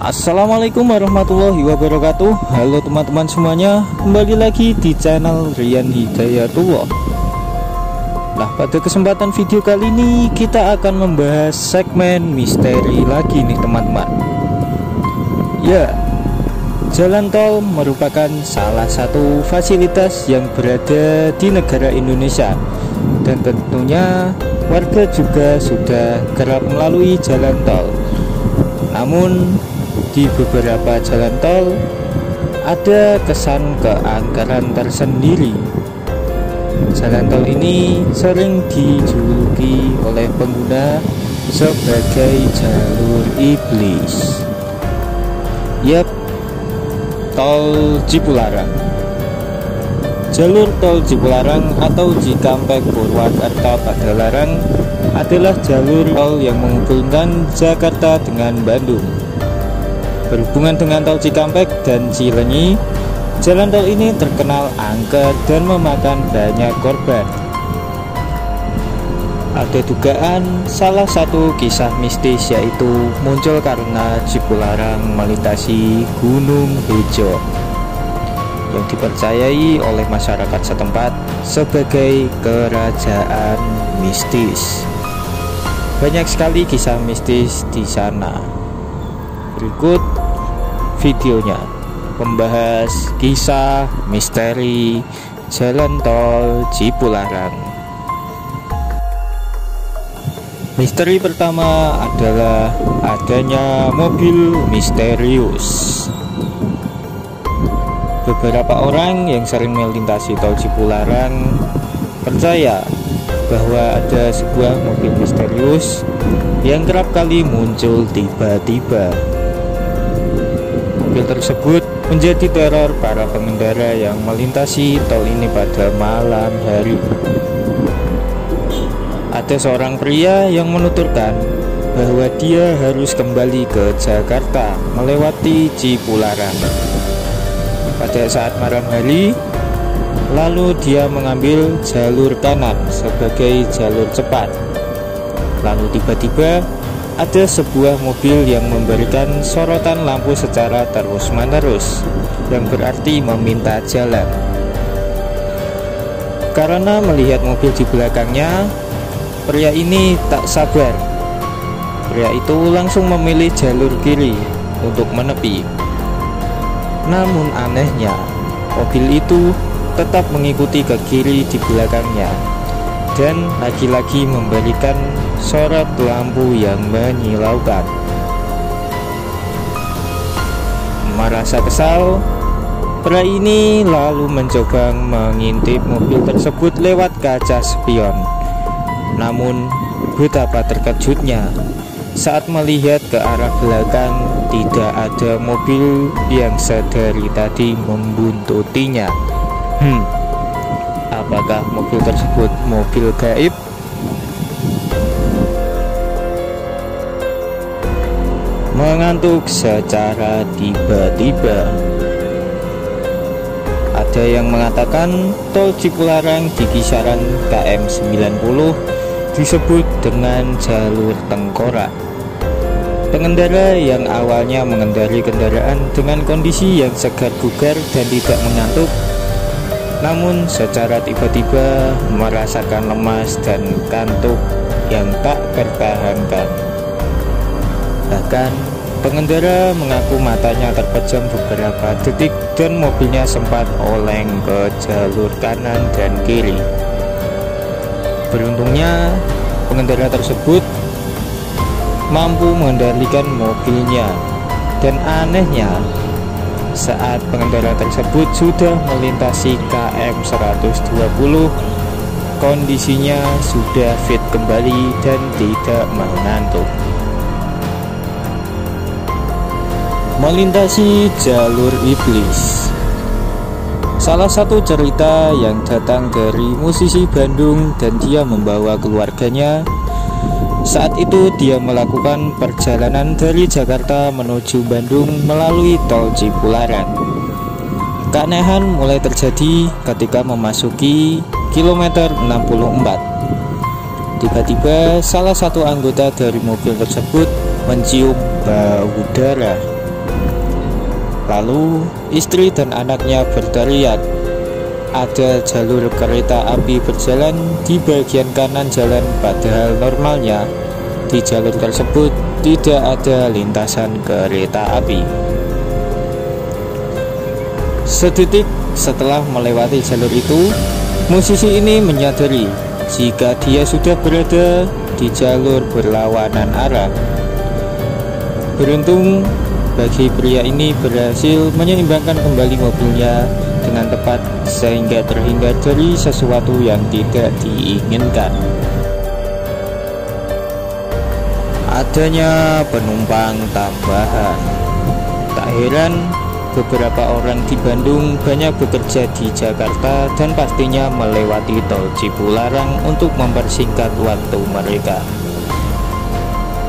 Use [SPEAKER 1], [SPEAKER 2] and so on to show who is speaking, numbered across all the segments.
[SPEAKER 1] Assalamualaikum warahmatullahi wabarakatuh. Halo teman-teman semuanya, kembali lagi di channel Rian Hidayatullah. Nah, pada kesempatan video kali ini kita akan membahas segmen misteri lagi nih teman-teman. Ya, jalan tol merupakan salah satu fasilitas yang berada di negara Indonesia, dan tentunya warga juga sudah kerap melalui jalan tol. Namun di beberapa jalan tol ada kesan keangkeran tersendiri. Jalan tol ini sering dijuluki oleh pengguna sebagai jalur iblis. Yap, tol Cipularang. Jalur tol Cipularang atau Cikampek Purwakarta Padalarang adalah jalur tol yang menghubungkan Jakarta dengan Bandung. Berhubungan dengan tol Cikampek dan Cilenyi, jalan tol ini terkenal angker dan memakan banyak korban. Ada dugaan salah satu kisah mistis yaitu muncul karena Cipularang melintasi Gunung Hejo, yang dipercayai oleh masyarakat setempat sebagai kerajaan mistis. Banyak sekali kisah mistis di sana. Berikut videonya membahas kisah misteri jalan tol Cipularang. Misteri pertama adalah adanya mobil misterius. Beberapa orang yang sering melintasi tol Cipularang percaya bahwa ada sebuah mobil misterius yang kerap kali muncul tiba-tiba. Mobil tersebut menjadi teror para pengendara yang melintasi tol ini pada malam hari. Ada seorang pria yang menuturkan bahwa dia harus kembali ke Jakarta melewati Cipularang pada saat malam hari. Lalu dia mengambil jalur kanan sebagai jalur cepat. Lalu tiba-tiba ada sebuah mobil yang memberikan sorotan lampu secara terus-menerus, yang berarti meminta jalan. Karena melihat mobil di belakangnya, pria ini tak sabar. Pria itu langsung memilih jalur kiri untuk menepi. Namun anehnya, mobil itu tetap mengikuti ke kiri di belakangnya, dan lagi-lagi memberikan sorot lampu yang menyilaukan. Merasa kesal, pria ini lalu mencoba mengintip mobil tersebut lewat kaca spion. Namun betapa terkejutnya saat melihat ke arah belakang, tidak ada mobil yang sedari tadi membuntutinya. Apakah mobil tersebut mobil gaib? Mengantuk secara tiba-tiba. Ada yang mengatakan tol Cipularang di kisaran km 90 disebut dengan jalur tengkorak. Pengendara yang awalnya mengendari kendaraan dengan kondisi yang segar bugar dan tidak mengantuk, namun secara tiba-tiba merasakan lemas dan kantuk yang tak tertahankan. Bahkan pengendara mengaku matanya terpejam beberapa detik dan mobilnya sempat oleng ke jalur kanan dan kiri. Beruntungnya pengendara tersebut mampu mengendalikan mobilnya, dan anehnya saat pengendara tersebut sudah melintasi km 120, kondisinya sudah fit kembali dan tidak mengantuk. Melintasi jalur iblis. Salah satu cerita yang datang dari musisi Bandung, dan dia membawa keluarganya. Saat itu dia melakukan perjalanan dari Jakarta menuju Bandung melalui tol Cipularang. Keanehan mulai terjadi ketika memasuki kilometer 64. Tiba-tiba salah satu anggota dari mobil tersebut mencium bau darah. Lalu istri dan anaknya berteriak, ada jalur kereta api berjalan di bagian kanan jalan, padahal normalnya di jalur tersebut tidak ada lintasan kereta api. Sedetik setelah melewati jalur itu, musisi ini menyadari jika dia sudah berada di jalur berlawanan arah. Beruntung bagi pria ini berhasil menyeimbangkan kembali mobilnya dengan tepat sehingga terhindar dari sesuatu yang tidak diinginkan. Adanya penumpang tambahan. Tak heran beberapa orang di Bandung banyak bekerja di Jakarta dan pastinya melewati tol Cipularang untuk mempersingkat waktu mereka.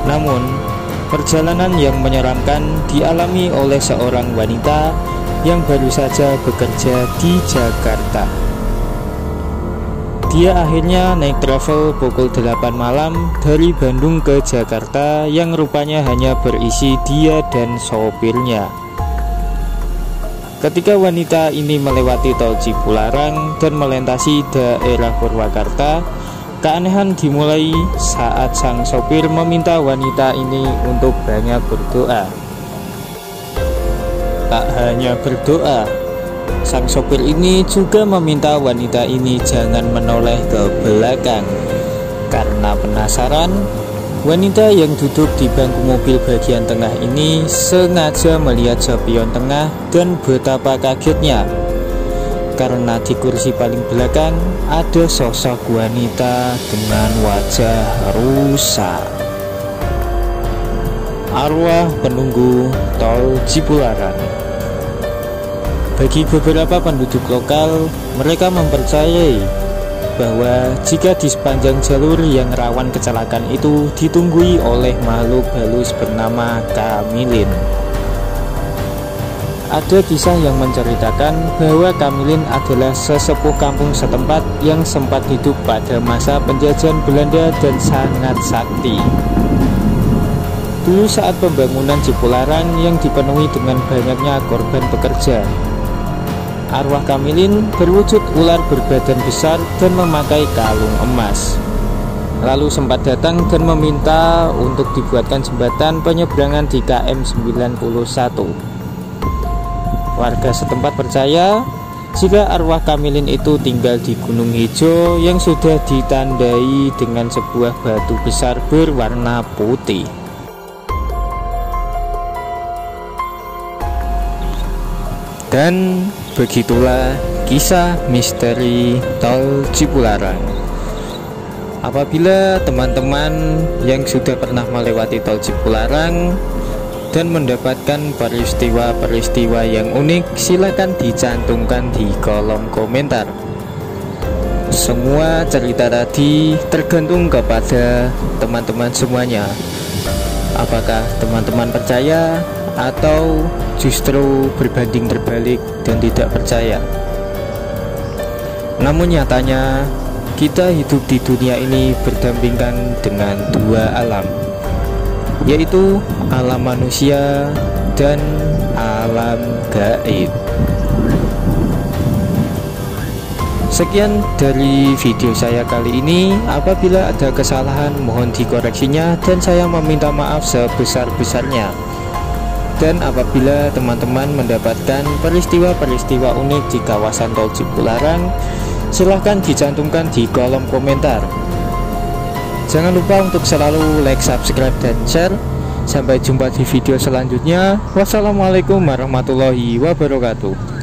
[SPEAKER 1] Namun, perjalanan yang menyeramkan dialami oleh seorang wanita yang baru saja bekerja di Jakarta. Dia akhirnya naik travel pukul 8 malam dari Bandung ke Jakarta yang rupanya hanya berisi dia dan sopirnya. Ketika wanita ini melewati tol Cipularang dan melintasi daerah Purwakarta, keanehan dimulai saat sang sopir meminta wanita ini untuk banyak berdoa. Tak hanya berdoa, sang sopir ini juga meminta wanita ini jangan menoleh ke belakang. Karena penasaran, wanita yang duduk di bangku mobil bagian tengah ini sengaja melihat spion tengah dan betapa kagetnya karena di kursi paling belakang ada sosok wanita dengan wajah rusak. Arwah penunggu tol Cipularang. Bagi beberapa penduduk lokal, mereka mempercayai bahwa jika di sepanjang jalur yang rawan kecelakaan itu ditunggui oleh makhluk halus bernama Kamilin. Ada kisah yang menceritakan bahwa Kamilin adalah sesepuh kampung setempat yang sempat hidup pada masa penjajahan Belanda dan sangat sakti. Dulu saat pembangunan Cipularang yang dipenuhi dengan banyaknya korban pekerja, arwah Kamilin berwujud ular berbadan besar dan memakai kalung emas. Lalu sempat datang dan meminta untuk dibuatkan jembatan penyeberangan di KM 91. Warga setempat percaya jika arwah Kamilin itu tinggal di Gunung Hijau yang sudah ditandai dengan sebuah batu besar berwarna putih. Dan begitulah kisah misteri tol Cipularang. Apabila teman-teman yang sudah pernah melewati tol Cipularang dan mendapatkan peristiwa-peristiwa yang unik, silakan dicantumkan di kolom komentar. Semua cerita tadi tergantung kepada teman-teman semuanya. Apakah teman-teman percaya atau justru berbanding terbalik dan tidak percaya? Namun nyatanya kita hidup di dunia ini berdampingan dengan dua alam, yaitu alam manusia dan alam gaib. Sekian dari video saya kali ini. Apabila ada kesalahan mohon dikoreksinya dan saya meminta maaf sebesar-besarnya. Dan apabila teman-teman mendapatkan peristiwa-peristiwa unik di kawasan tol Cipularang, silahkan dicantumkan di kolom komentar. Jangan lupa untuk selalu like, subscribe, dan share. Sampai jumpa di video selanjutnya. Wassalamualaikum warahmatullahi wabarakatuh.